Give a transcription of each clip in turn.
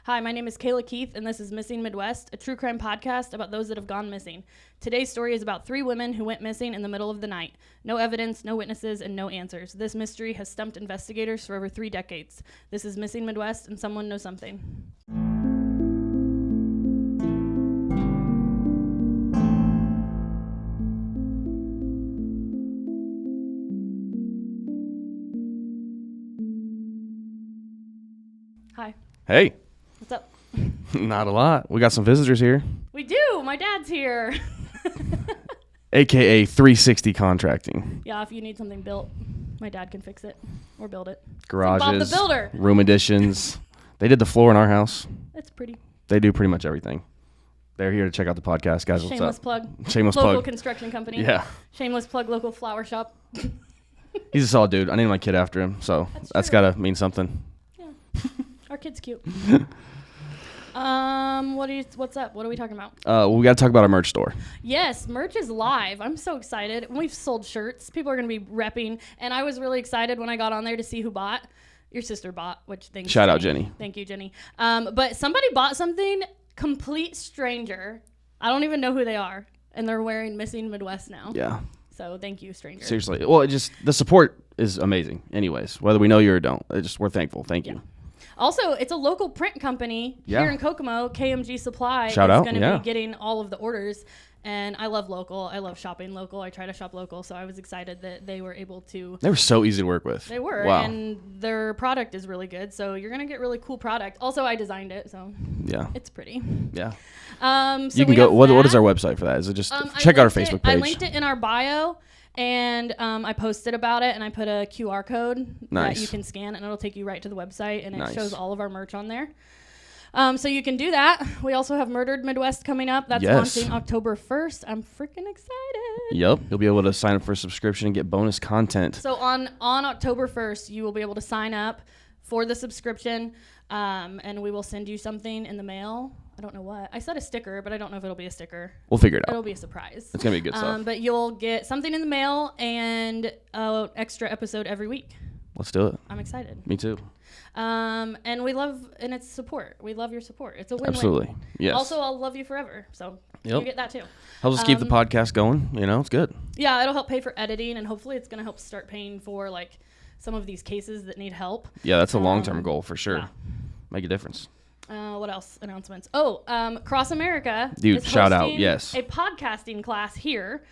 Hi, my name is 𝒊𝒔𝒊𝒏𝒈, and this is Missing Midwest, a true crime podcast about those that have gone missing. Today's story is about 3 women who went missing in the middle of the night. No evidence, no witnesses, and no answers. This mystery has stumped investigators for over 3 decades. This is Missing Midwest, and someone knows something. Hi. Hey. What's up? Not a lot. We got some visitors here. We do. My dad's here. AKA 360 Contracting. Yeah, if you need something built, my dad can fix it or build it. Garages. Bob the Builder. Room additions. They did the floor in our house. It's pretty. They do pretty much everything. They're here to check out the podcast, guys. What's Shameless up? plug. Shameless local plug. Construction company. Yeah. Shameless plug. Local flower shop. He's a solid dude. I named my kid after him, so that's got to mean something. Yeah. Our kid's cute. What's up? What are we talking about? Well, we got to talk about our merch store. Yes, merch is live. I'm so excited. We've sold shirts. People are going to be repping. And I was really excited when I got on there to see who bought. Your sister bought, which thanks. Shout out, Jenny. Thank you, Jenny. But somebody bought something, complete stranger. I don't even know who they are. And they're wearing Missing Midwest now. Yeah. So thank you, stranger. Seriously. Well, the support is amazing anyways, whether we know you or don't. We're thankful. Thank you. Also, it's a local print company here in Kokomo. KMG Supply is going to be getting all of the orders. And I love local. I love shopping local. I try to shop local. So I was excited that they were able to. They were so easy to work with. They were. Wow. And their product is really good. So you're going to get really cool product. Also, I designed it. So yeah, it's pretty. Yeah. So you can go. What is our website for that? Is it just check out our Facebook page? I linked it in our bio. And I posted about it, and I put a QR code that you can scan, and it'll take you right to the website, and it shows all of our merch on there. So you can do that. We also have Murdered Midwest coming up. That's launching October 1st. I'm freaking excited. Yep. You'll be able to sign up for a subscription and get bonus content. So on October 1st, you will be able to sign up for the subscription, and we will send you something in the mail. I don't know what. I said a sticker, but I don't know if it'll be a sticker. We'll figure it out. It'll be a surprise. It's going to be good stuff. But you'll get something in the mail and an extra episode every week. Let's do it. I'm excited. Me too. And it's support. We love your support. It's a win-win. Absolutely. Yes. Also, I'll love you forever. So you get that too. Helps us keep the podcast going. It's good. Yeah, it'll help pay for editing, and hopefully it's going to help start paying for like some of these cases that need help. Yeah, that's a long-term goal for sure. Yeah. Make a difference. What else? Announcements. Cross America. Dude, shout out. Yes. A podcasting class here.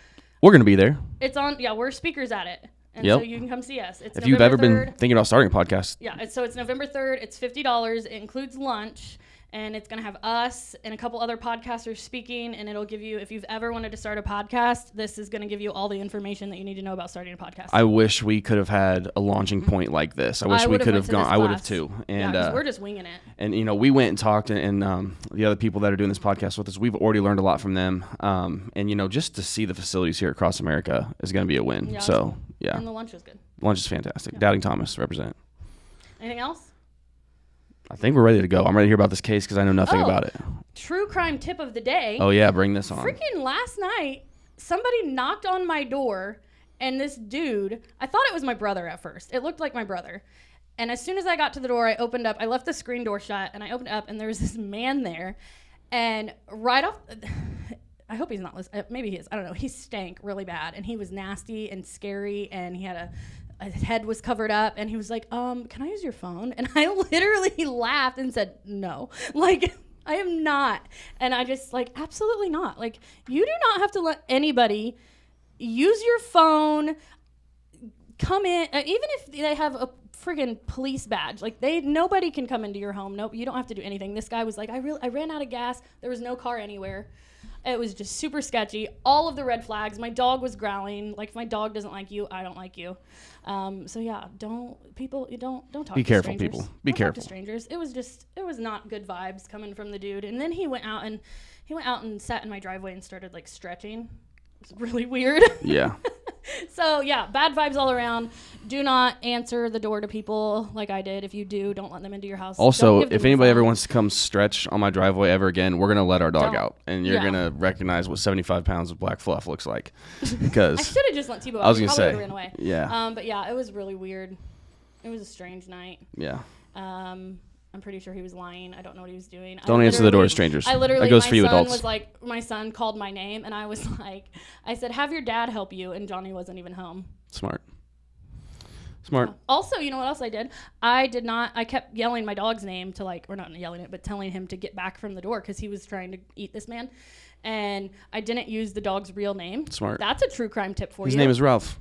We're going to be there. It's on. Yeah, we're speakers at it. And so you can come see us. It's if you've ever been thinking about starting a podcast. Yeah, it's November 3rd. It's $50. It includes lunch. And it's going to have us and a couple other podcasters speaking. And it'll give you, if you've ever wanted to start a podcast, this is going to give you all the information that you need to know about starting a podcast. I wish we could have had a launching point like this. I wish we could have gone. I would have too. And we're just winging it. And, we went and talked, and the other people that are doing this podcast with us, we've already learned a lot from them. And, just to see the facilities here across America is going to be a win. Yeah. And the lunch was good. Lunch is fantastic. Doubting Thomas, represent. Anything else? I think we're ready to go. I'm ready to hear about this case because I know nothing about it. True crime tip of the day. Oh, yeah. Bring this on. Freaking last night, somebody knocked on my door, and this dude, I thought it was my brother at first. It looked like my brother. And as soon as I got to the door, I opened up. I left the screen door shut, and I opened up, and there was this man there. And right off... I hope he's not listening. Maybe he is. I don't know. He stank really bad, and he was nasty and scary, and he had his head was covered up, and he was like, can I use your phone? And I literally laughed and said, no. Like, I am not. And I just, absolutely not. Like, you do not have to let anybody use your phone, come in, even if they have a friggin' police badge. Like, nobody can come into your home. Nope, you don't have to do anything. This guy was like, I ran out of gas. There was no car anywhere. It was just super sketchy. All of the red flags. My dog was growling. Like, if my dog doesn't like you, I don't like you. So yeah, don't talk to strangers. Be careful, people. Be careful. Talk to strangers. It was not good vibes coming from the dude. And then he went out and sat in my driveway and started stretching. It was really weird. Yeah. So yeah, bad vibes all around. Do not answer the door to people like I did. If you do, don't let them into your house. Also, if anybody ever wants to come stretch on my driveway ever again, we're going to let our dog out. And you're going to recognize what 75 pounds of black fluff looks like. Because I should have just let Tebow out. I was going to say. Ran away. Yeah. But yeah, it was really weird. It was a strange night. Yeah. I'm pretty sure he was lying. I don't know what he was doing. Don't answer the door to strangers. I literally, that goes my for you son adults. was like, my son called my name, and I was like, I said, have your dad help you, and Johnny wasn't even home. Smart. Also, you know what else I did? I kept yelling my dog's name to or not yelling it, but telling him to get back from the door because he was trying to eat this man. And I didn't use the dog's real name. Smart. That's a true crime tip for you. His name is Ralph.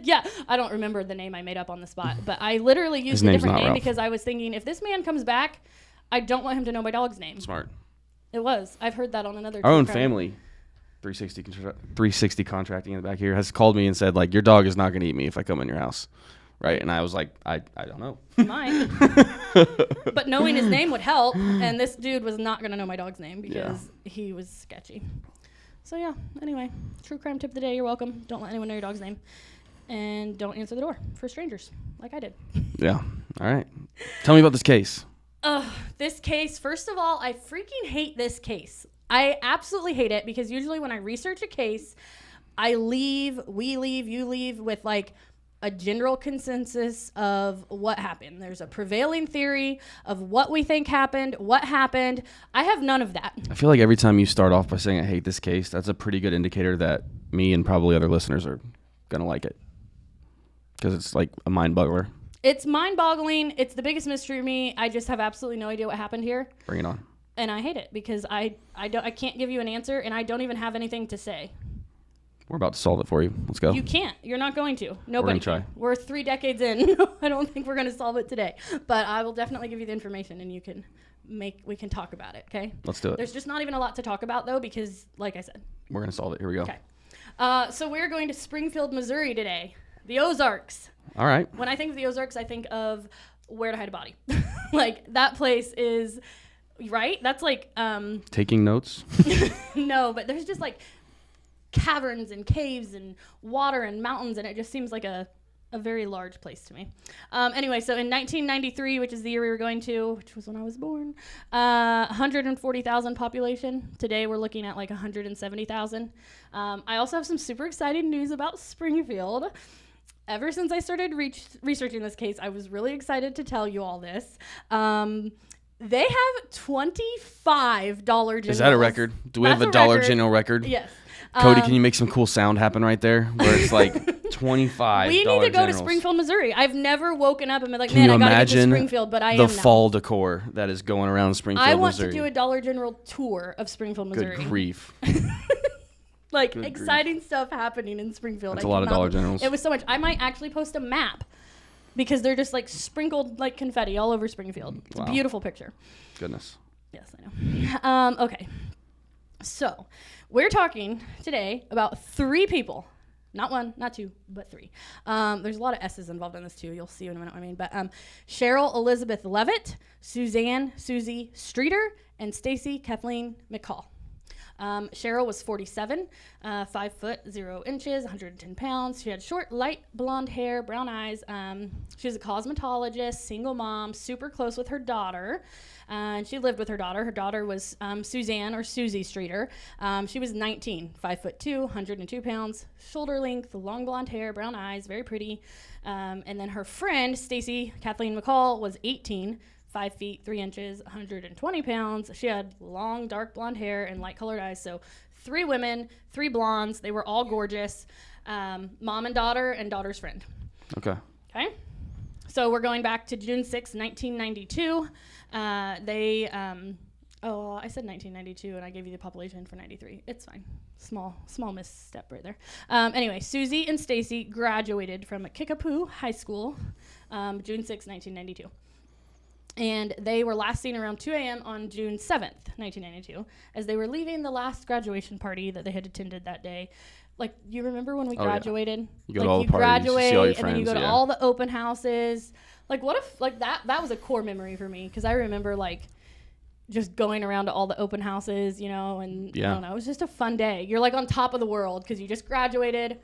Yeah, I don't remember the name I made up on the spot, but I literally used a different name because I was thinking if this man comes back, I don't want him to know my dog's name. Smart. It was. I've heard that on another. Our own family, 360 contracting in the back here, has called me and said your dog is not going to eat me if I come in your house, right? And I was like, I don't know. Mine. But knowing his name would help, and this dude was not going to know my dog's name because he was sketchy. So yeah, anyway, true crime tip of the day. You're welcome. Don't let anyone know your dog's name. And don't answer the door for strangers like I did. Yeah. All right. Tell me about this case. This case, first of all, I freaking hate this case. I absolutely hate it because usually when I research a case, we leave, you leave with a general consensus of what happened. There's a prevailing theory of what we think happened, what happened. I have none of that. I feel like every time you start off by saying I hate this case, that's a pretty good indicator that me and probably other listeners are going to like it. Because it's like a mind boggler. It's mind boggling. It's the biggest mystery to me. I just have absolutely no idea what happened here. Bring it on. And I hate it because I can't give you an answer and I don't even have anything to say. We're about to solve it for you. Let's go. You can't. You're not going to. Nobody We're gonna can. We're 3 decades in. I don't think we're going to solve it today. But I will definitely give you the information and we can talk about it, okay? Let's do it. There's just not even a lot to talk about, though, because, like I said. We're going to solve it. Here we go. Okay. So we're going to Springfield, Missouri today. The Ozarks. All right. When I think of the Ozarks, I think of where to hide a body. That place is, right? That's Taking notes? No, but there's just caverns and caves and water and mountains, and it just seems like a very large place to me. Anyway, so in 1993, which is the year we were going to, which was when I was born, 140,000 population. Today we're looking at 170,000. I also have some super exciting news about Springfield. Ever since I started researching this case, I was really excited to tell you all this. They have 25 Dollar Generals. Is that a record? Do we have a Dollar General record? Yes. Cody, can you make some cool sound happen right there? Where it's 25 We need Dollar to go Generals. to Springfield, Missouri. I've never woken up and been like, Can man, you I gotta get to imagine Springfield, but I am the now. fall decor that is going around Springfield, I want Missouri? to do a Dollar General tour of Springfield, Missouri. Good grief. Good exciting stuff happening in Springfield. That's a lot of Dollar Generals. It was so much. I might actually post a map because they're just sprinkled like confetti all over Springfield. It's a beautiful picture. Goodness. Yes, I know. Okay. So we're talking today about 3 people. Not 1, not 2, but 3. There's a lot of S's involved in this too. You'll see in a minute what I mean. But Cheryl Elizabeth Levitt, Suzanne Susie Streeter, and Stacy Kathleen McCall. Cheryl was 47, 5 foot 0 inches, 110 pounds. She had short, light blonde hair, brown eyes. She was a cosmetologist, single mom, super close with her daughter. And she lived with her daughter. Her daughter was Suzanne or Susie Streeter. She was 19, 5 foot 2, 102 pounds, shoulder length, long blonde hair, brown eyes, very pretty. And then her friend, Stacy Kathleen McCall, was 18, 5 feet 3 inches, 120 pounds. She had long, dark blonde hair and light colored eyes. So 3 women, 3 blondes. They were all gorgeous. Mom and daughter's friend. Okay. So we're going back to June 6, 1992. I said 1992 and I gave you the population for 93. It's fine. Small misstep right there. Anyway, Susie and Stacy graduated from Kickapoo High School, June 6, 1992. And they were last seen around 2 a.m. on June 7th, 1992, as they were leaving the last graduation party that they had attended that day. You remember when we graduated? Yeah. You go to all the parties, you see all your friends, and then you go to all the open houses. What if, that was a core memory for me, because I remember, just going around to all the open houses, and I don't know, it was just a fun day. You're, on top of the world, because you just graduated.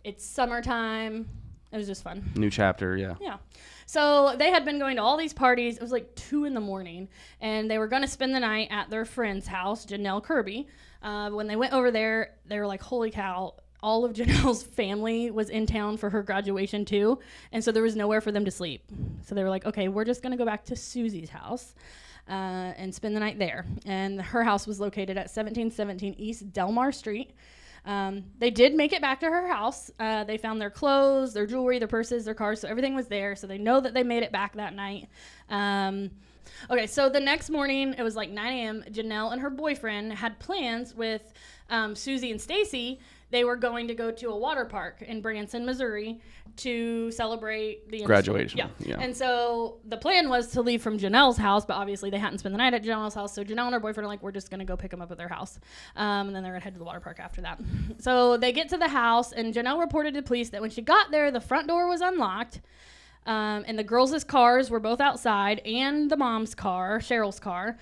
It's summertime. It was just fun. New chapter, yeah. Yeah. So they had been going to all these parties. It was 2 a.m, and they were going to spend the night at their friend's house, Janelle Kirby. When they went over there, they were like, holy cow, all of Janelle's family was in town for her graduation too. And so there was nowhere for them to sleep. So they were like, okay, we're just going to go back to Susie's house and spend the night there. And her house was located at 1717 East Delmar Street. They did make it back to her house. They found their clothes, their jewelry, their purses, their cars. So everything was there. So they know that they made it back that night. Okay, so the next morning, it was like 9 a.m. Janelle and her boyfriend had plans with Susie and Stacy. They were going to go to a water park in Branson, Missouri to celebrate the graduation. Yeah. And so the plan was to leave from Janelle's house, but obviously they hadn't spent the night at Janelle's house. So Janelle and her boyfriend are like, we're just going to go pick them up at their house. And then they're going to head to the water park after that. So they get to the house, and Janelle reported to police that when she got there, the front door was unlocked. And the girls' cars were both outside, and the mom's car, Cheryl's car.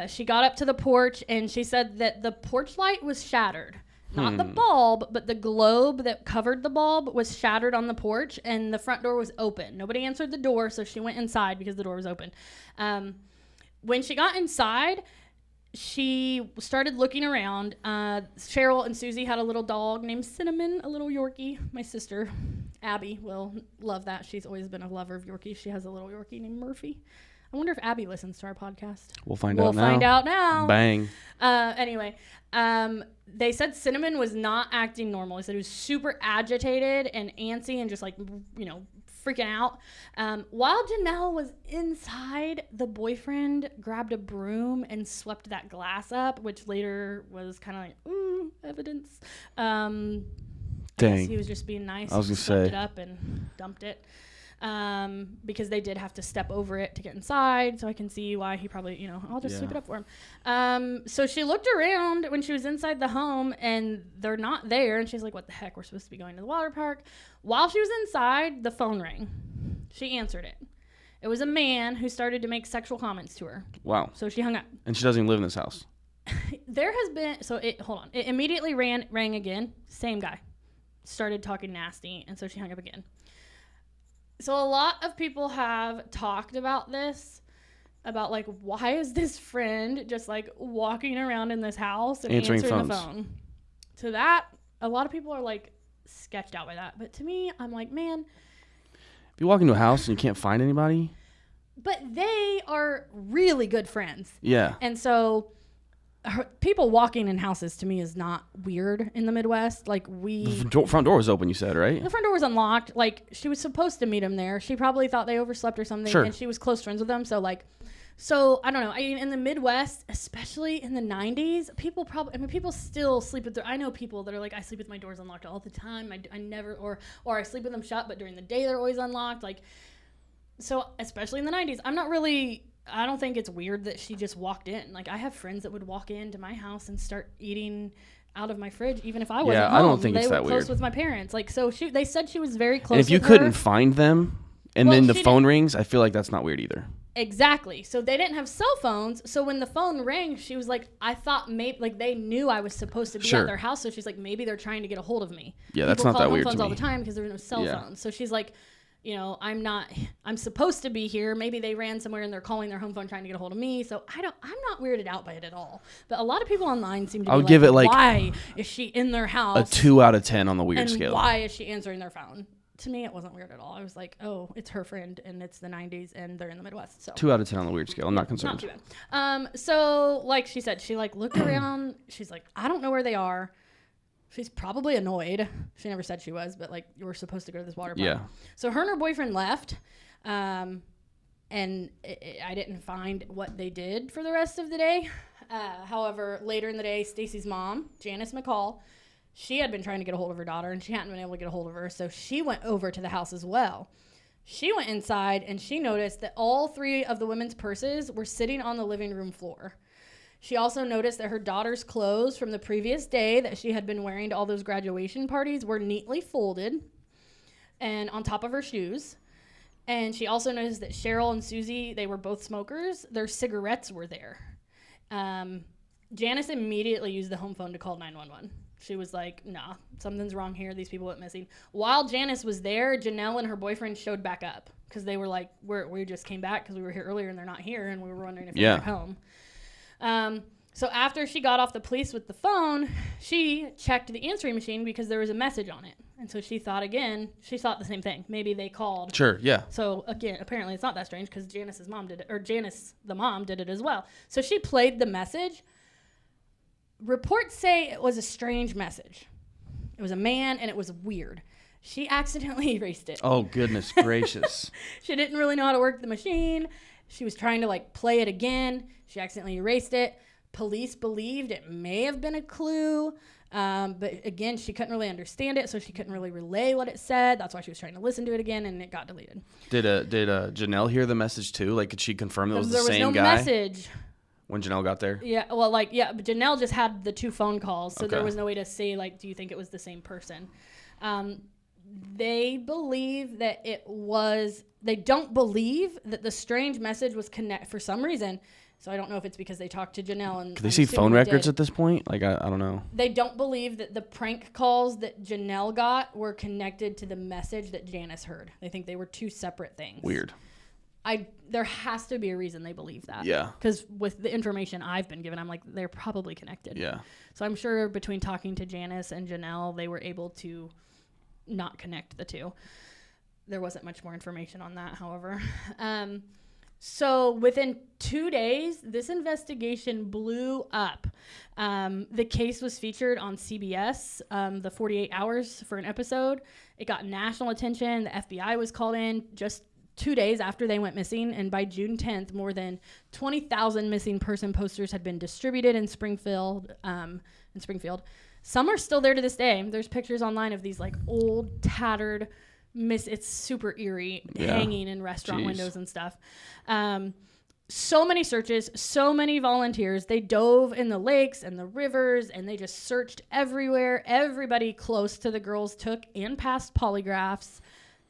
She got up to the porch, and she said that the porch light was shattered. Not the bulb, but the globe that covered the bulb was shattered on the porch, and the front door was open. Nobody answered the door, so she went inside because the door was open. When she got inside, she started looking around. Cheryl and Susie had a little dog named Cinnamon, a little Yorkie. My sister, Abby, will love that. She's always been a lover of Yorkies. She has a little Yorkie named Murphy. I wonder if Abby listens to our podcast. We'll find out now. Bang. Anyway, they said Cinnamon was not acting normal. They said he was super agitated and antsy and just like, freaking out. While Janelle was inside, the boyfriend grabbed a broom and swept that glass up, which later was kind of like, evidence. Dang. He was just being nice. I was going to say. Swept it up and dumped it. Because they did have to step over it to get inside, so I can see why he probably, I'll just sweep it up for him. So she looked around when she was inside the home, and they're not there, and she's like, what the heck, we're supposed to be going to the water park. While she was inside, the phone rang. She answered it. It was a man who started to make sexual comments to her. Wow. So she hung up. And she doesn't even live in this house. There has been, it immediately rang again. Same guy. Started talking nasty, and so she hung up again. So a lot of people have talked about this, about like, why is this friend just like walking around in this house and answering the phone? To that, a lot of people are like sketched out by that. But to me, I'm like, man. If you walk into a house and you can't find anybody. But they are really good friends. Yeah. And so people walking in houses to me is not weird in the Midwest. Like the front door was open, you said, right? The front door was unlocked. Like she was supposed to meet him there. She probably thought they overslept or something. Sure. And she was close friends with them. So I don't know. I mean, in the Midwest, especially in the 90s, people still sleep with I know people that are like, I sleep with my doors unlocked all the time. I never, or I sleep with them shut, but during the day they're always unlocked. Like, so especially in the 90s, I don't think it's weird that she just walked in. Like, I have friends that would walk into my house and start eating out of my fridge, even if I wasn't home. I don't think it's that weird. They were close with my parents. Like, so they said she was very close. And if you couldn't find them, and then the phone rings, I feel like that's not weird either. Exactly. So they didn't have cell phones. So when the phone rang, she was like, I thought maybe like they knew I was supposed to be at their house. So she's like, maybe they're trying to get a hold of me. Yeah, that's not that weird to me. People call home phones all the time because there were no cell phones. So she's like, I'm supposed to be here. Maybe they ran somewhere and they're calling their home phone trying to get a hold of me. So I'm not weirded out by it at all. But a lot of people online seem to be give it like, why is she in their house? A 2 out of 10 on the weird scale. And why is she answering their phone? To me, it wasn't weird at all. I was like, oh, it's her friend and it's the 90s and they're in the Midwest. So 2 out of 10 on the weird scale. I'm not concerned. Not too bad. So like she said, she like looked around. She's like, I don't know where they are. She's probably annoyed. She never said she was, but like, you were supposed to go to this water park. Yeah. So her and her boyfriend left, and I didn't find what they did for the rest of the day. However, later in the day, Stacy's mom, Janice McCall, she had been trying to get a hold of her daughter, and she hadn't been able to get a hold of her, so she went over to the house as well. She went inside, and she noticed that all 3 of the women's purses were sitting on the living room floor. She also noticed that her daughter's clothes from the previous day that she had been wearing to all those graduation parties were neatly folded and on top of her shoes. And she also noticed that Cheryl and Susie, they were both smokers. Their cigarettes were there. Janice immediately used the home phone to call 911. She was like, nah, something's wrong here. These people went missing. While Janice was there, Janelle and her boyfriend showed back up because they were like, we just came back because we were here earlier and they're not here. And we were wondering if they were home. So after she got off the police with the phone, she checked the answering machine because there was a message on it. And so she thought the same thing. Maybe they called. Sure, yeah. So again, apparently it's not that strange because Janice's mom did it, or Janice, the mom, did it as well. So she played the message. Reports say it was a strange message. It was a man and it was weird. She accidentally erased it. Oh, goodness gracious. She didn't really know how to work the machine. She was trying to like play it again. She accidentally erased it. Police believed it may have been a clue. But again, she couldn't really understand it, so she couldn't really relay what it said. That's why she was trying to listen to it again, and it got deleted. Did Janelle hear the message too? Like, could she confirm it was the same guy? There was no message. When Janelle got there? Yeah, well, but Janelle just had the 2 phone calls, so there was no way to say, like, do you think it was the same person? They believe that it was, they don't believe that the strange message was for some reason. So I don't know if it's because they talked to Janelle and. Could they see phone records at this point? Like, I don't know. They don't believe that the prank calls that Janelle got were connected to the message that Janice heard. They think they were 2 separate things. Weird. There has to be a reason they believe that. Yeah. Because with the information I've been given, I'm like, they're probably connected. Yeah. So I'm sure between talking to Janice and Janelle, they were able to not connect the 2. There wasn't much more information on that, however. So within 2 days, this investigation blew up. The case was featured on CBS, the 48 Hours for an episode. It got national attention. The FBI was called in just 2 days after they went missing. And by June 10th, more than 20,000 missing person posters had been distributed in Springfield. Some are still there to this day. There's pictures online of these like old, tattered, it's super eerie, hanging in restaurant windows and stuff. So many searches, so many volunteers. They dove in the lakes and the rivers, and they just searched everywhere. Everybody close to the girls took and passed polygraphs.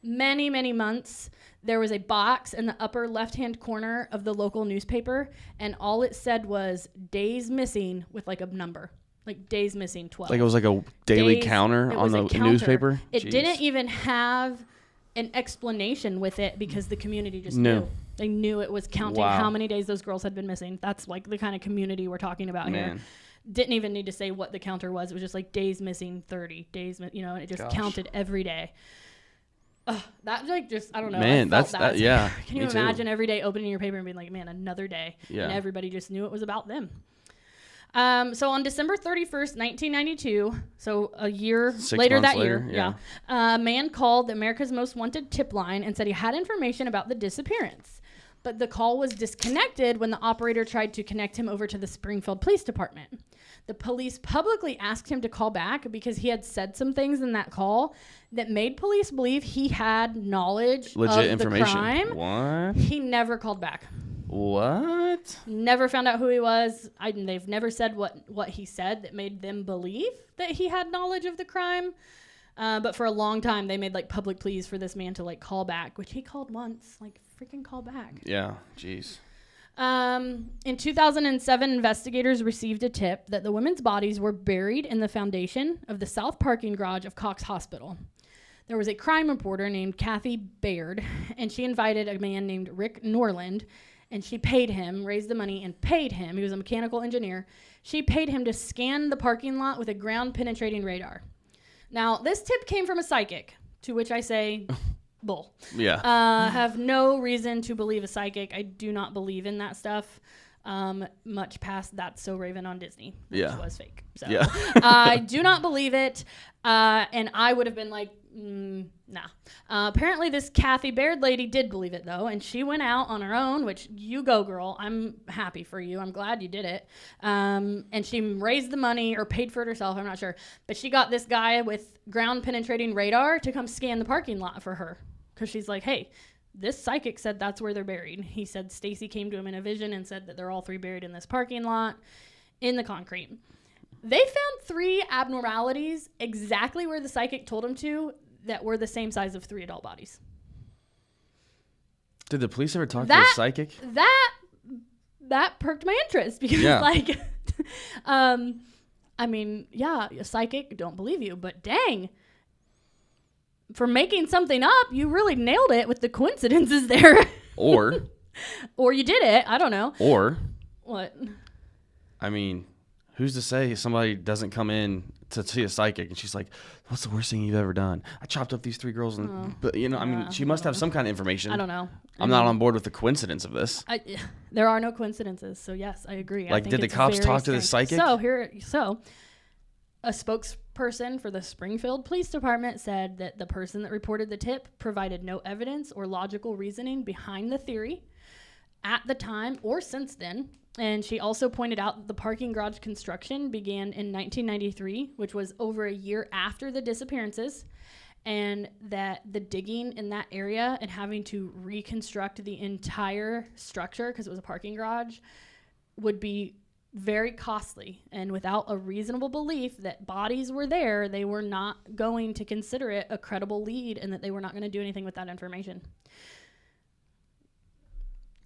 Many, many months. There was a box in the upper left-hand corner of the local newspaper, and all it said was days missing with like a number. Like days missing 12. Like it was like a daily counter on the newspaper? It didn't even have an explanation with it because the community just knew. They knew it was counting how many days those girls had been missing. That's like the kind of community we're talking about here. Didn't even need to say what the counter was. It was just like days missing 30, and it just counted every day. That like just, I don't know. Man, that's that. yeah. Can you imagine every day opening your paper and being like, man, another day. Yeah. And everybody just knew it was about them. So on December 31st, 1992, so a year later that year, a man called America's Most Wanted tip line and said he had information about the disappearance. But the call was disconnected when the operator tried to connect him over to the Springfield Police Department. The police publicly asked him to call back because he had said some things in that call that made police believe he had knowledge of the crime. What? He never called back. What? Never found out who he was. They've never said what he said that made them believe that he had knowledge of the crime. But for a long time, they made like public pleas for this man to like call back, which he called once. Like freaking call back. Yeah. Jeez. In 2007, investigators received a tip that the women's bodies were buried in the foundation of the south parking garage of Cox Hospital. There was a crime reporter named Kathy Baird, and she invited a man named Rick Norland. And she paid him, raised the money and paid him. He was a mechanical engineer. She paid him to scan the parking lot with a ground-penetrating radar. Now, this tip came from a psychic, to which I say, bull. Yeah. Have no reason to believe a psychic. I do not believe in that stuff. Much past That's So Raven on Disney, which was fake. So I do not believe it. And I would have been like, nah. Apparently this Kathy Baird lady did believe it though, and she went out on her own, which you go girl. I'm happy for you. I'm glad you did it. And she raised the money or paid for it herself. I'm not sure. But she got this guy with ground penetrating radar to come scan the parking lot for her. Cause she's like, hey, this psychic said that's where they're buried. He said Stacy came to him in a vision and said that they're all 3 buried in this parking lot in the concrete. They found 3 abnormalities exactly where the psychic told them to that were the same size of 3 adult bodies. Did the police ever talk to the psychic? That perked my interest because like, I mean, a psychic, don't believe you, but dang, for making something up, you really nailed it with the coincidences there. Or you did it. I don't know. Or what? I mean, who's to say somebody doesn't come in to see a psychic and she's like, what's the worst thing you've ever done? I chopped up these 3 girls. But, you know, I mean, she must have some kind of information. I don't know. I'm not on board with the coincidence of this. There are no coincidences. So, yes, I agree. Like, did the cops talk to the psychic? So a spokesperson for the Springfield Police Department said that the person that reported the tip provided no evidence or logical reasoning behind the theory at the time or since then. And she also pointed out that the parking garage construction began in 1993, which was over a year after the disappearances, and that the digging in that area and having to reconstruct the entire structure, because it was a parking garage, would be very costly. And without a reasonable belief that bodies were there, they were not going to consider it a credible lead and that they were not going to do anything with that information.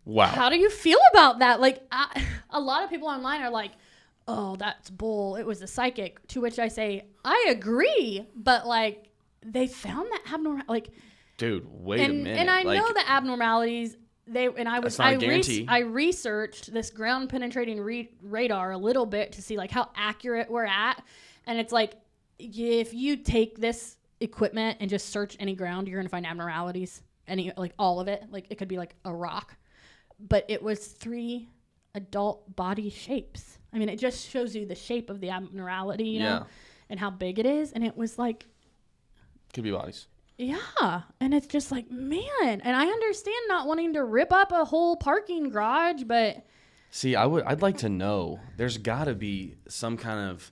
Wow. How do you feel about that? Like, a lot of people online are like, oh, that's bull. It was a psychic. To which I say, I agree. But, like, they found that abnormal. Like, dude, wait a minute. And I know the abnormalities. I researched this ground penetrating radar a little bit to see like how accurate we're at. And it's like, if you take this equipment and just search any ground, you're going to find abnormalities. Like all of it. Like it could be like a rock. But it was 3 adult body shapes. I mean, it just shows you the shape of the abnormality, you know, and how big it is. And it was like, could be bodies. Yeah. And it's just like, man. And I understand not wanting to rip up a whole parking garage, but. See, I'd like to know. There's got to be some kind of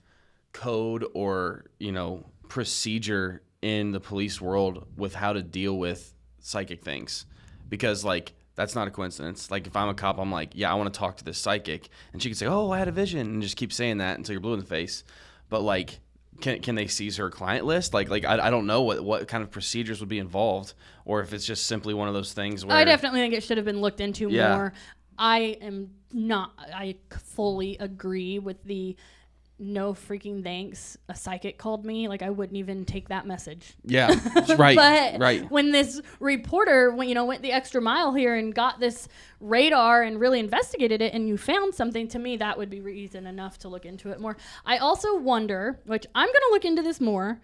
code or, you know, procedure in the police world with how to deal with psychic things. Because, like, that's not a coincidence. Like, if I'm a cop, I'm like, yeah, I want to talk to this psychic. And she can say, oh, I had a vision. And just keep saying that until you're blue in the face. But, like, can they seize her client list? Like I don't know what kind of procedures would be involved. Or if it's just simply one of those things where. I definitely think it should have been looked into more. I fully agree with the no freaking thanks. A psychic called me. Like, I wouldn't even take that message. Yeah, right. But when this reporter went the extra mile here and got this radar and really investigated it, and you found something, to me, that would be reason enough to look into it more. I also wonder, which I'm going to look into this more,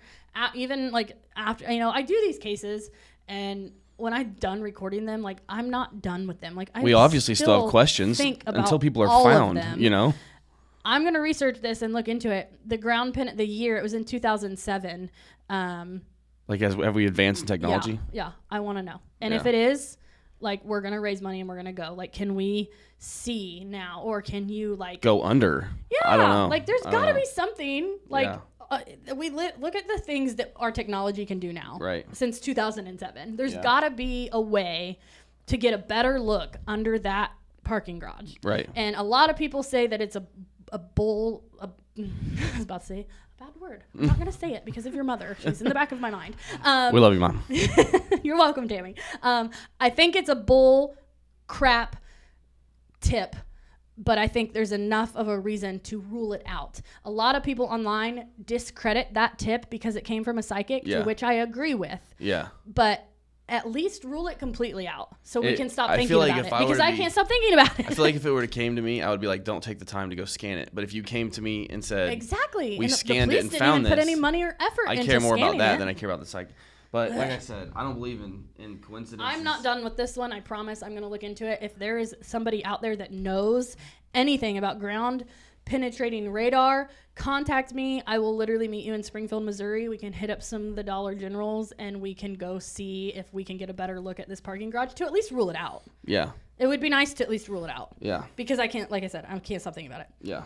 even like after, I do these cases, and when I'm done recording them, like, I'm not done with them. Like, we obviously still have questions until people are found, you know? I'm going to research this and look into it. The ground pin, the year, it was in 2007. Like, have we advanced in technology? Yeah, I want to know. And if it is, like, we're going to raise money and we're going to go. Like, can we see now? Or can you, like... go under? Yeah. I don't know. Like, there's got to be something. Like, look at the things that our technology can do now. Right. Since 2007. There's got to be a way to get a better look under that parking garage. Right. And a lot of people say that it's I was about to say a bad word. I'm not going to say it because of your mother. She's in the back of my mind. We love you, Mom. You're welcome, Tammy. I think it's a bull crap tip, but I think there's enough of a reason to rule it out. A lot of people online discredit that tip because it came from a psychic, to which I agree with. Yeah. But at least rule it completely out so we can stop thinking like about it, because I can't stop thinking about it. I feel like if it were to came to me, I would be like, don't take the time to go scan it. But if you came to me and said, exactly, we and scanned it and found this, put any money or effort I into care more about that it. than I care about the psychic. But like I said, I don't believe in coincidences. I'm not done with this one. I promise I'm going to look into it. If there is somebody out there that knows anything about ground penetrating radar, contact me. I will literally meet you in Springfield, Missouri. We can hit up some of the Dollar Generals and we can go see if we can get a better look at this parking garage to at least rule it out. Yeah. It would be nice to at least rule it out. Yeah. Because I can't, like I said, I can't stop thinking about it. Yeah.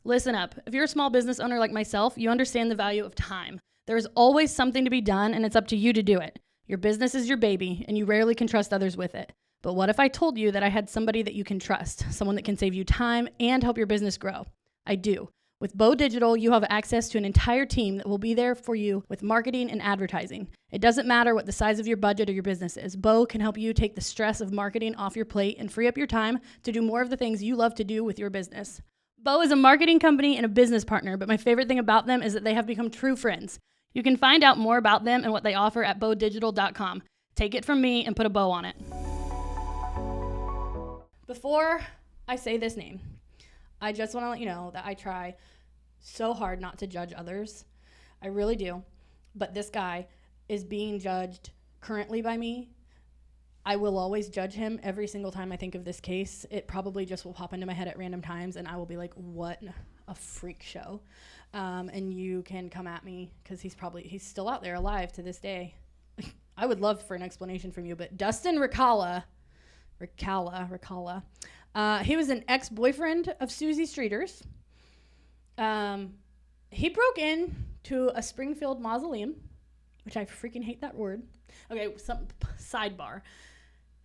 Listen up. If you're a small business owner like myself, you understand the value of time. There is always something to be done, and it's up to you to do it. Your business is your baby, and you rarely can trust others with it. But what if I told you that I had somebody that you can trust, someone that can save you time and help your business grow? I do. With Bo Digital, you have access to an entire team that will be there for you with marketing and advertising. It doesn't matter what the size of your budget or your business is. Bo can help you take the stress of marketing off your plate and free up your time to do more of the things you love to do with your business. Bo is a marketing company and a business partner, but my favorite thing about them is that they have become true friends. You can find out more about them and what they offer at bodigital.com. Take it from me and put a bow on it. Before I say this name, I just want to let you know that I try so hard not to judge others. I really do. But this guy is being judged currently by me. I will always judge him every single time I think of this case. It probably just will pop into my head at random times, and I will be like, what a freak show. And you can come at me because he's still out there alive to this day. I would love for an explanation from you, but Dustin Ricala, he was an ex-boyfriend of Susie Streeter's. He broke in to a Springfield mausoleum, which I freaking hate that word. Okay, sidebar.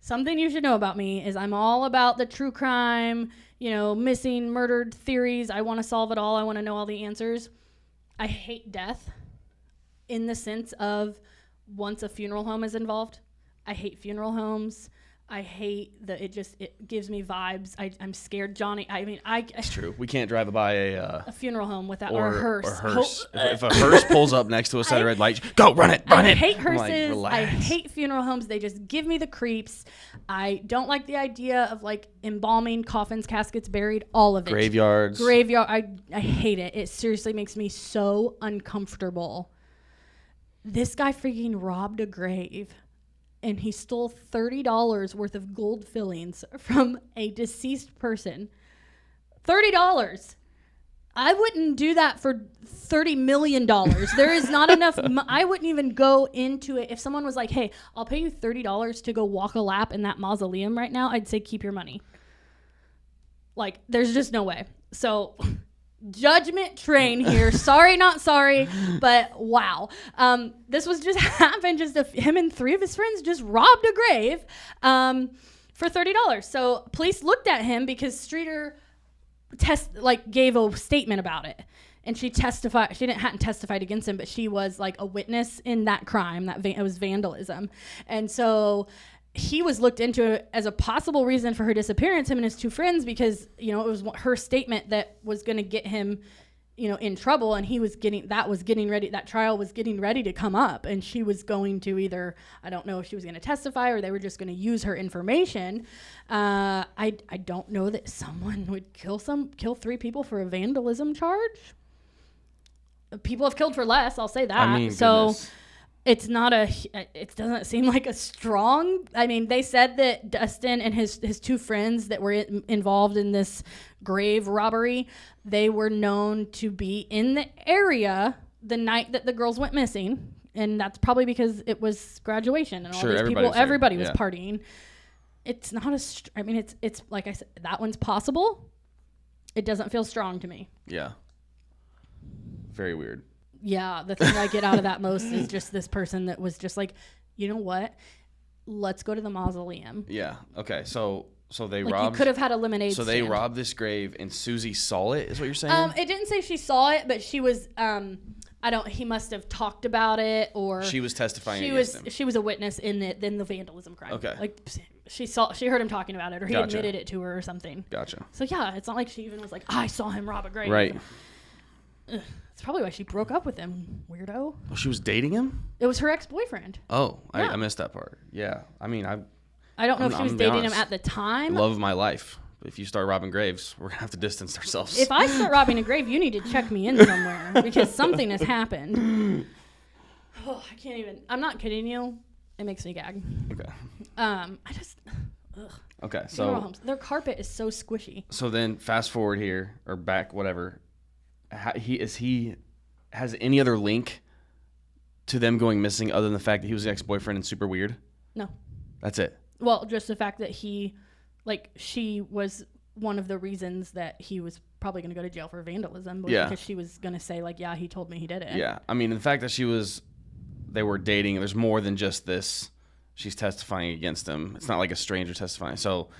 Something you should know about me is I'm all about the true crime, missing, murdered theories. I want to solve it all. I want to know all the answers. I hate death in the sense of once a funeral home is involved. I hate funeral homes. I hate that it gives me vibes. I'm scared, Johnny. It's true. We can't drive by a funeral home without or a hearse. Or hearse. If a hearse pulls up next to us at a red light, go run it. I hate hearses. I hate funeral homes. They just give me the creeps. I don't like the idea of embalming, coffins, caskets, buried, all of it. Graveyards. I hate it. It seriously makes me so uncomfortable. This guy freaking robbed a grave. And he stole $30 worth of gold fillings from a deceased person. $30. I wouldn't do that for $30 million. There is not enough. I wouldn't even go into it. If someone was like, hey, I'll pay you $30 to go walk a lap in that mausoleum right now, I'd say keep your money. There's just no way. So... judgment train here. Sorry, not sorry, but wow. This was just happened. Him and 3 of his friends just robbed a grave for $30. So police looked at him because Streeter gave a statement about it, and she testified. She hadn't testified against him, but she was a witness in that crime. It was vandalism, and so. He was looked into as a possible reason for her disappearance, him and his 2 friends, because, it was her statement that was going to get him, in trouble. And that trial was getting ready to come up. And she was going to either, I don't know if she was going to testify or they were just going to use her information. I don't know that someone would kill 3 people for a vandalism charge. People have killed for less, I'll say that. Goodness. It doesn't seem like a strong, they said that Dustin and his 2 friends that were involved in this grave robbery, they were known to be in the area the night that the girls went missing. And that's probably because it was graduation and all these people, everybody was partying. It's not it's like I said, that one's possible. It doesn't feel strong to me. Yeah. Very weird. Yeah, the thing I get out of that most is just this person that was just like, you know what? Let's go to the mausoleum. Yeah. Okay. So they robbed. You could have had a lemonade stand. They robbed this grave, and Susie saw it. Is what you're saying? It didn't say she saw it, but she was. He must have talked about it, or she was testifying against him. She was a witness in the vandalism crime. Okay. She heard him talking about it, or he admitted it to her, or something. Gotcha. So yeah, it's not like she even was like, I saw him rob a grave. Right. Ugh. It's probably why she broke up with him, weirdo. Well, she was dating him? It was her ex-boyfriend. Oh, yeah. I missed that part. Yeah. I don't know if she was dating him at the time. Love of my life. If you start robbing graves, we're going to have to distance ourselves. If I start robbing a grave, you need to check me in somewhere because something has happened. Oh, I can't even. I'm not kidding you. It makes me gag. Okay. I just. Ugh. Okay, so. Their carpet is so squishy. So then fast forward here, or back, whatever. Has any other link to them going missing other than the fact that he was an ex-boyfriend and super weird? No. That's it. Well, just the fact that she was one of the reasons that he was probably going to go to jail for vandalism. Because she was going to say yeah, he told me he did it. Yeah. The fact that they were dating, there's more than just this. She's testifying against him. It's not like a stranger testifying. So,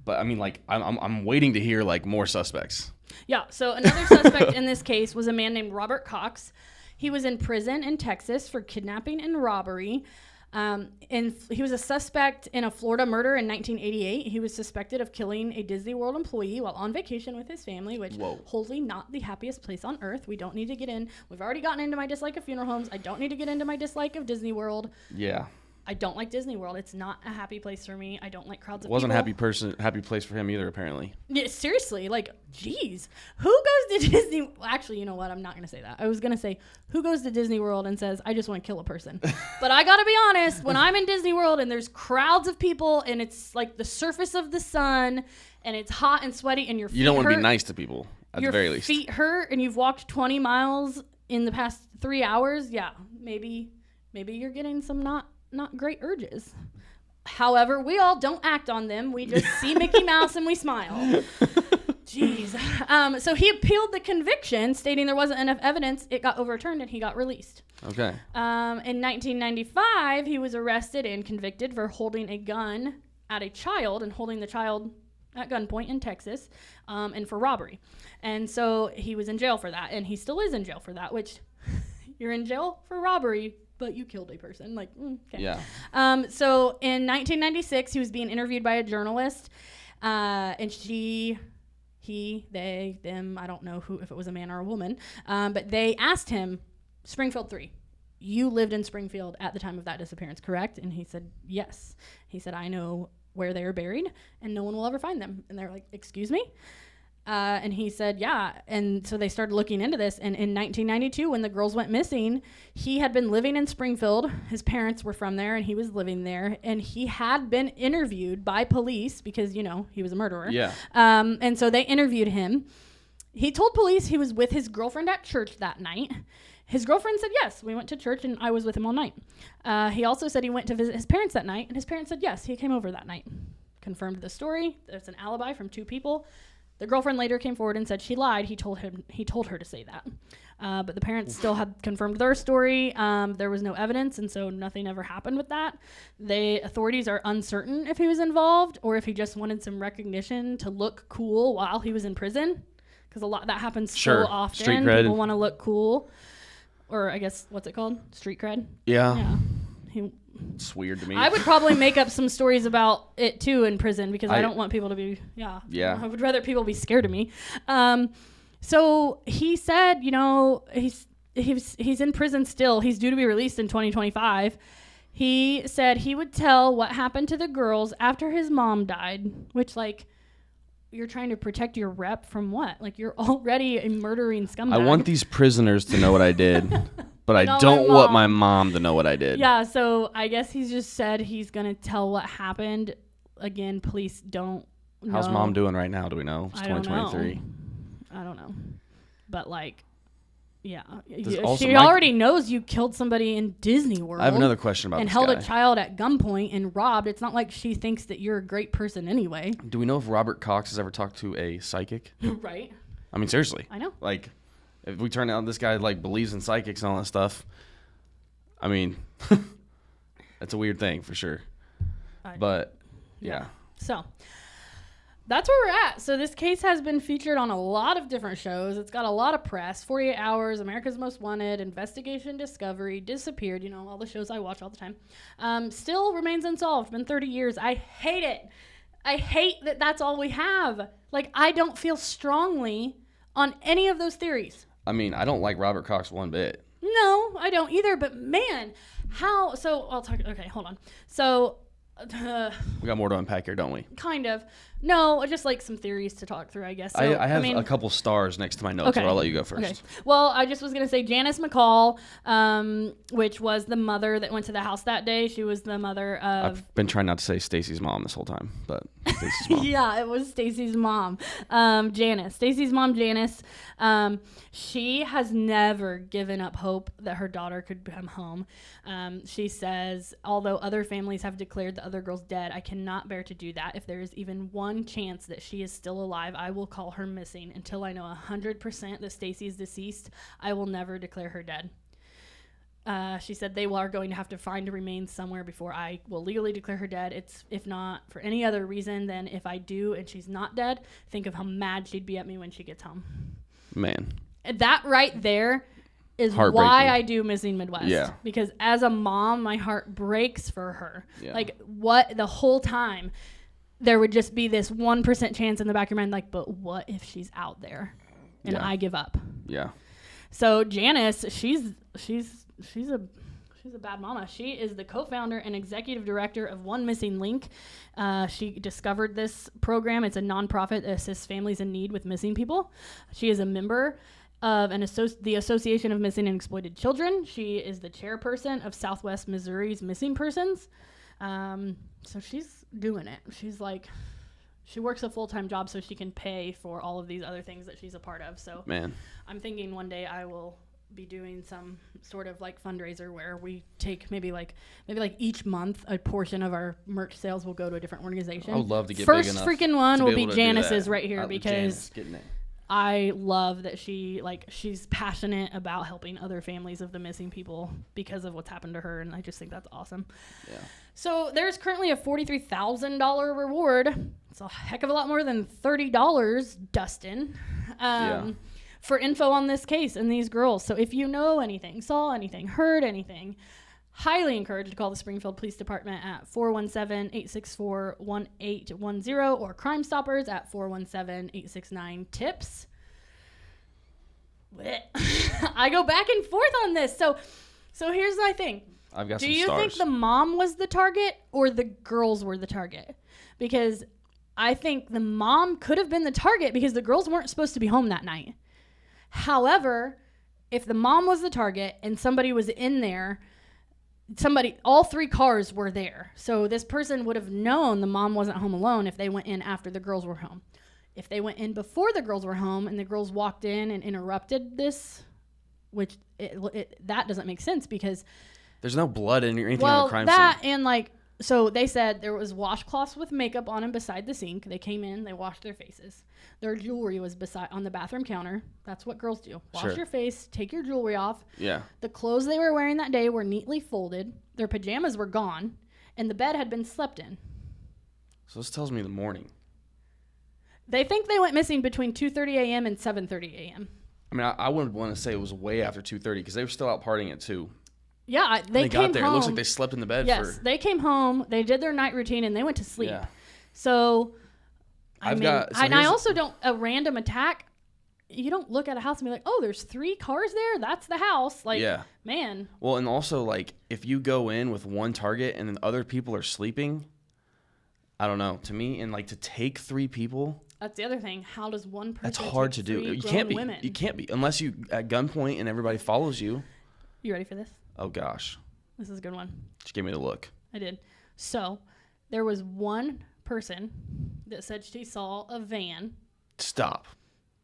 but I'm waiting to hear more suspects. Yeah, so another suspect in this case was a man named Robert Cox. He was in prison in Texas for kidnapping and robbery. And he was a suspect in a Florida murder in 1988. He was suspected of killing a Disney World employee while on vacation with his family, which wholly not the happiest place on earth. We don't need to get in. We've already gotten into my dislike of funeral homes. I don't need to get into my dislike of Disney World. Yeah. I don't like Disney World. It's not a happy place for me. I don't like crowds of people. Wasn't happy place for him either, apparently. Yeah, seriously, like, geez, who goes to Disney? Actually, you know what? I'm not gonna say that. I was gonna say, who goes to Disney World and says, I just want to kill a person? But I gotta be honest, when I'm in Disney World and there's crowds of people and it's like the surface of the sun and it's hot and sweaty and your feet You don't want to hurt, be nice to people at the very least. Your feet hurt and you've walked 20 miles in the past 3 hours. Yeah, maybe you're getting some not great urges. However, we all don't act on them. We just see Mickey Mouse and we smile. Jeez. So he appealed the conviction, stating there wasn't enough evidence. It got overturned and he got released. Okay. In 1995, he was arrested and convicted for holding a gun at a child and holding the child at gunpoint in Texas, and for robbery. And so he was in jail for that, and he still is in jail for that, which you're in jail for robbery, but you killed a person. Like, okay. Yeah. So in 1996, he was being interviewed by a journalist, and he, they, them, I don't know if it was a man or a woman, but they asked him, Springfield 3, you lived in Springfield at the time of that disappearance, correct? And he said, yes. He said, I know where they are buried, and no one will ever find them. And they're like, excuse me? And he said, yeah. And so they started looking into this. And in 1992, when the girls went missing, he had been living in Springfield. His parents were from there, and he was living there. And he had been interviewed by police because, you know, he was a murderer. Yeah. And so they interviewed him. He told police he was with his girlfriend at church that night. His girlfriend said, yes, we went to church, and I was with him all night. He also said he went to visit his parents that night, and his parents said, yes, he came over that night. Confirmed the story. There's an alibi from 2 people. The girlfriend later came forward and said she lied. He told her to say that. But the parents still had confirmed their story. There was no evidence, and so nothing ever happened with that. The authorities are uncertain if he was involved or if he just wanted some recognition to look cool while he was in prison, because a lot that happens so often. Street cred. People want to look cool. Or I guess, what's it called? Street cred? Yeah. It's weird to me. I would probably make up some stories about it, too, in prison, because I don't want people to be, Yeah. I would rather people be scared of me. So he said, you know, he's in prison still. He's due to be released in 2025. He said he would tell what happened to the girls after his mom died, which, like, you're trying to protect your rep from what? Like, you're already a murdering scumbag. I want these prisoners to know what I did, but I don't want my mom to know what I did. Yeah, so I guess he's just said he's going to tell what happened. Again, police don't know. How's mom doing right now? Do we know? It's 2023. I don't know. But, like, yeah. Also, she already knows you killed somebody in Disney World. I have another question about this and held guy. a child at gunpoint and robbed. It's not like she thinks that you're a great person anyway. Do we know if Robert Cox has ever talked to a psychic? Right. I mean, seriously. I know. Like, if we turn out this guy, like, believes in psychics and all that stuff, I mean, that's a weird thing for sure. But, yeah. So, that's where we're at. So this case has been featured on a lot of different shows. It's got a lot of press. 48 Hours, America's Most Wanted, Investigation Discovery, Disappeared, you know, all the shows I watch all the time. Still remains unsolved. Been 30 years. I hate it. I hate that that's all we have. Like, I don't feel strongly on any of those theories. I mean, I don't like Robert Cox one bit. No, I don't either. But, man, how... So, I'll talk... Okay, hold on. So... we got more to unpack here, don't we? Kind of. No, just like some theories to talk through, I guess. So, I have a couple stars next to my notes, so I'll let you go first. Okay. Well, I just was going to say Janice McCall, which was the mother that went to the house that day. She was the mother of... I've been trying not to say Stacy's mom this whole time, but Stacy's mom. Yeah, it was Stacy's mom, Janice. Stacy's mom, Janice. She has never given up hope that her daughter could come home. She says, although other families have declared the other girl's dead, I cannot bear to do that. If there is even one chance that she is still alive, I will call her missing. Until I know 100% that Stacy is deceased, I will never declare her dead. She said they are going to have to find a remains somewhere before I will legally declare her dead. It's if not for any other reason, then if I do and she's not dead, think of how mad she'd be at me when she gets home. Man. That right there is why I do Missing Midwest. Yeah. Because as a mom, my heart breaks for her. Yeah. Like, what the whole time there would just be this 1% chance in the back of your mind, like, but what if she's out there and I give up? Yeah. So Janice, she's She's a bad mama. She is the co-founder and executive director of One Missing Link. She discovered this program. It's a nonprofit that assists families in need with missing people. She is a member of the Association of Missing and Exploited Children. She is the chairperson of Southwest Missouri's Missing Persons. So she's doing it. She's like, she works a full-time job so she can pay for all of these other things that she's a part of. So Man, I'm thinking one day I will be doing some sort of like fundraiser where we take maybe like each month a portion of our merch sales will go to a different organization. I would love to get First big enough freaking one to will be be able to do Janice's that. right here because Janice, getting it. I love that she's passionate about helping other families of the missing people because of what's happened to her, and I just think that's awesome. Yeah. So there's currently a $43,000 reward. It's a heck of a lot more than $30, Dustin, for info on this case and these girls. So if you know anything, saw anything, heard anything, highly encouraged to call the Springfield Police Department at 417-864-1810 or Crime Stoppers at 417-869-TIPS. I go back and forth on this. So here's my thing. I've got Do some you stars. think the mom was the target or the girls were the target? Because I think the mom could have been the target because the girls weren't supposed to be home that night. However, if the mom was the target and somebody was in there, all three cars were there. So this person would have known the mom wasn't home alone if they went in after the girls were home. If they went in before the girls were home and the girls walked in and interrupted this, which that doesn't make sense because There's no blood in anything on the crime scene. And like, so they said there was washcloths with makeup on them beside the sink. They came in, they washed their faces. Their jewelry was on the bathroom counter. That's what girls do. Wash your face, take your jewelry off. Yeah. The clothes they were wearing that day were neatly folded. Their pajamas were gone, and the bed had been slept in. So this tells me the morning. They think they went missing between 2:30 a.m. and 7:30 a.m. I mean, I wouldn't want to say it was way after 2:30 because they were still out partying at 2. Yeah, they came got there. home. It looks like they slept in the bed Yes, they came home. They did their night routine, and they went to sleep. Yeah. So, I also don't, a random attack, you don't look at a house and be like, oh, there's 3 cars there? That's the house. Like, man. Well, and also, like, if you go in with one target and then other people are sleeping, I don't know. To me, and, like, to take 3 people. That's the other thing. How does one person That's hard to do. You can't be. Women? You can't be. Unless you at gunpoint and everybody follows you. You ready for this? Oh, gosh. This is a good one. Just give me the look. I did. So, there was one person that said she saw a van. Stop.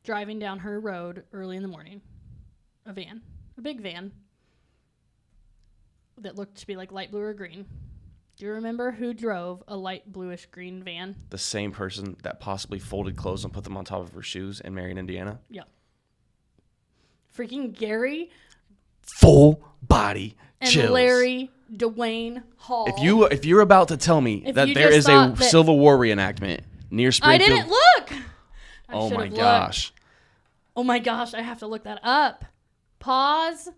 Driving down her road early in the morning. A van. A big van. That looked to be like light blue or green. Do you remember who drove a light bluish green van? The same person that possibly folded clothes and put them on top of her shoes in Marion, Indiana? Yep. Freaking Gary. Full body And chills. Larry Dwayne Hall. If you're about to tell me that there is a Civil War reenactment near Springfield. I didn't look. Oh my gosh. Oh my gosh, I have to look that up. Pause.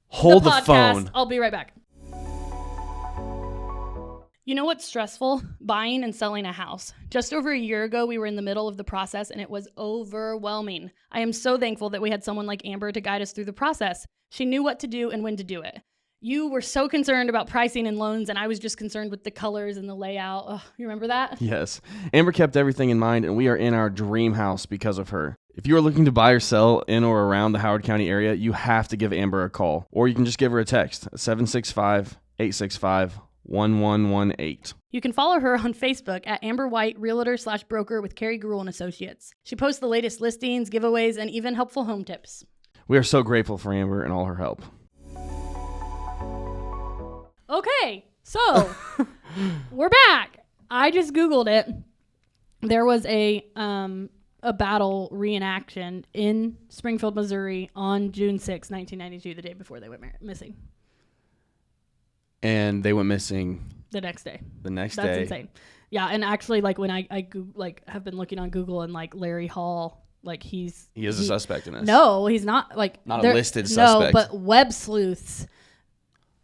Hold the podcast. phone. I'll be right back. You know what's stressful? Buying and selling a house. Just over a year ago, we were in the middle of the process and it was overwhelming. I am so thankful that we had someone like Amber to guide us through the process. She knew what to do and when to do it. You were so concerned about pricing and loans, and I was just concerned with the colors and the layout. Oh, you remember that? Yes. Amber kept everything in mind, and we are in our dream house because of her. If you are looking to buy or sell in or around the Howard County area, you have to give Amber a call, or you can just give her a text at 765-865-1118. You can follow her on Facebook at Amber White, Realtor/Broker with Carrie Gruhl and Associates. She posts the latest listings, giveaways, and even helpful home tips. We are so grateful for Amber and all her help. Okay, so we're back. I just Googled it. There was a battle reenaction in Springfield, Missouri on June 6, 1992, the day before they went missing. And they went missing the next day. That's day. That's insane. Yeah, and actually, like when I have been looking on Google and like Larry Hall, like he is a suspect in this. No, he's not. Like not a listed suspect. No, but web sleuths.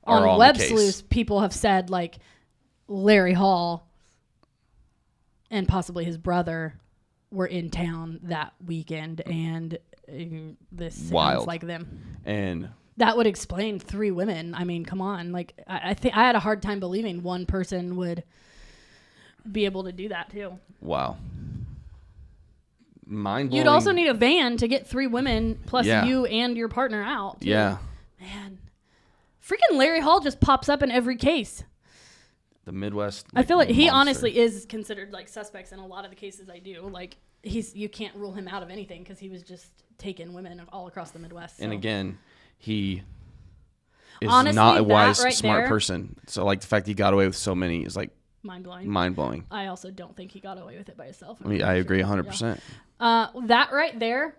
On web sleuths, people have said like Larry Hall and possibly his brother were in town that weekend, and this sounds like them. And that would explain 3 women. I mean, come on. Like, I think I had a hard time believing one person would be able to do that too. Wow. Mind-blowing. You'd also need a van to get 3 women plus Yeah. you and your partner out. Too. Yeah. Man. Freaking Larry Hall just pops up in every case. The Midwest. I feel like he monster. honestly is considered like suspects in a lot of the cases I do. Like you can't rule him out of anything because he was just taking women all across the Midwest. So. And again, he is Honestly, not a that wise, right smart there- person. So like the fact he got away with so many is like mind blowing. mind blowing. I also don't think he got away with it by himself. I mean, I agree 100%. That right there.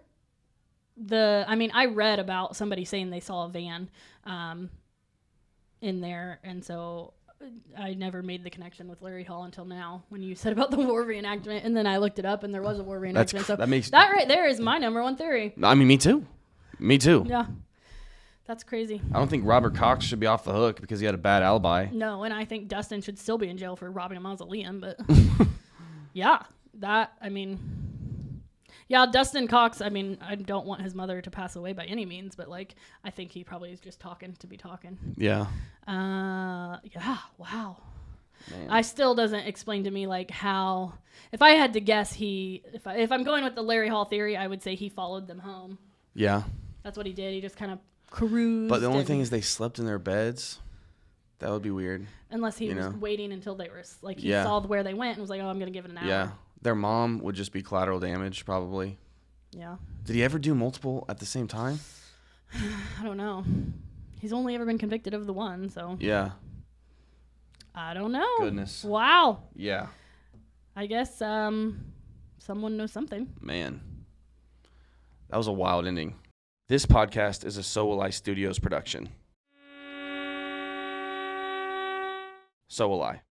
I read about somebody saying they saw a van in there, and so I never made the connection with Larry Hall until now when you said about the war reenactment, and then I looked it up and there was a war reenactment. So that right there is my number 1 theory. I mean, me too. Yeah. That's crazy. I don't think Robert Cox should be off the hook because he had a bad alibi. No, and I think Dustin should still be in jail for robbing a mausoleum, but yeah, Dustin Cox, I don't want his mother to pass away by any means, but like, I think he probably is just talking to be talking. Yeah. Yeah, wow. Man. I still doesn't explain to me like how, if I had to guess if I'm going with the Larry Hall theory, I would say he followed them home. Yeah. That's what he did. He just kind of cruised. But the only thing is they slept in their beds. That would be weird. Unless he was waiting until they were, like, he Yeah. saw where they went and was like, oh, I'm going to give it an hour. Yeah. Their mom would just be collateral damage, probably. Yeah. Did he ever do multiple at the same time? I don't know. He's only ever been convicted of the one, so. Yeah. I don't know. Goodness. Wow. Yeah. I guess someone knows something. Man. That was a wild ending. This podcast is a So.Will.I.Studos production. So will I.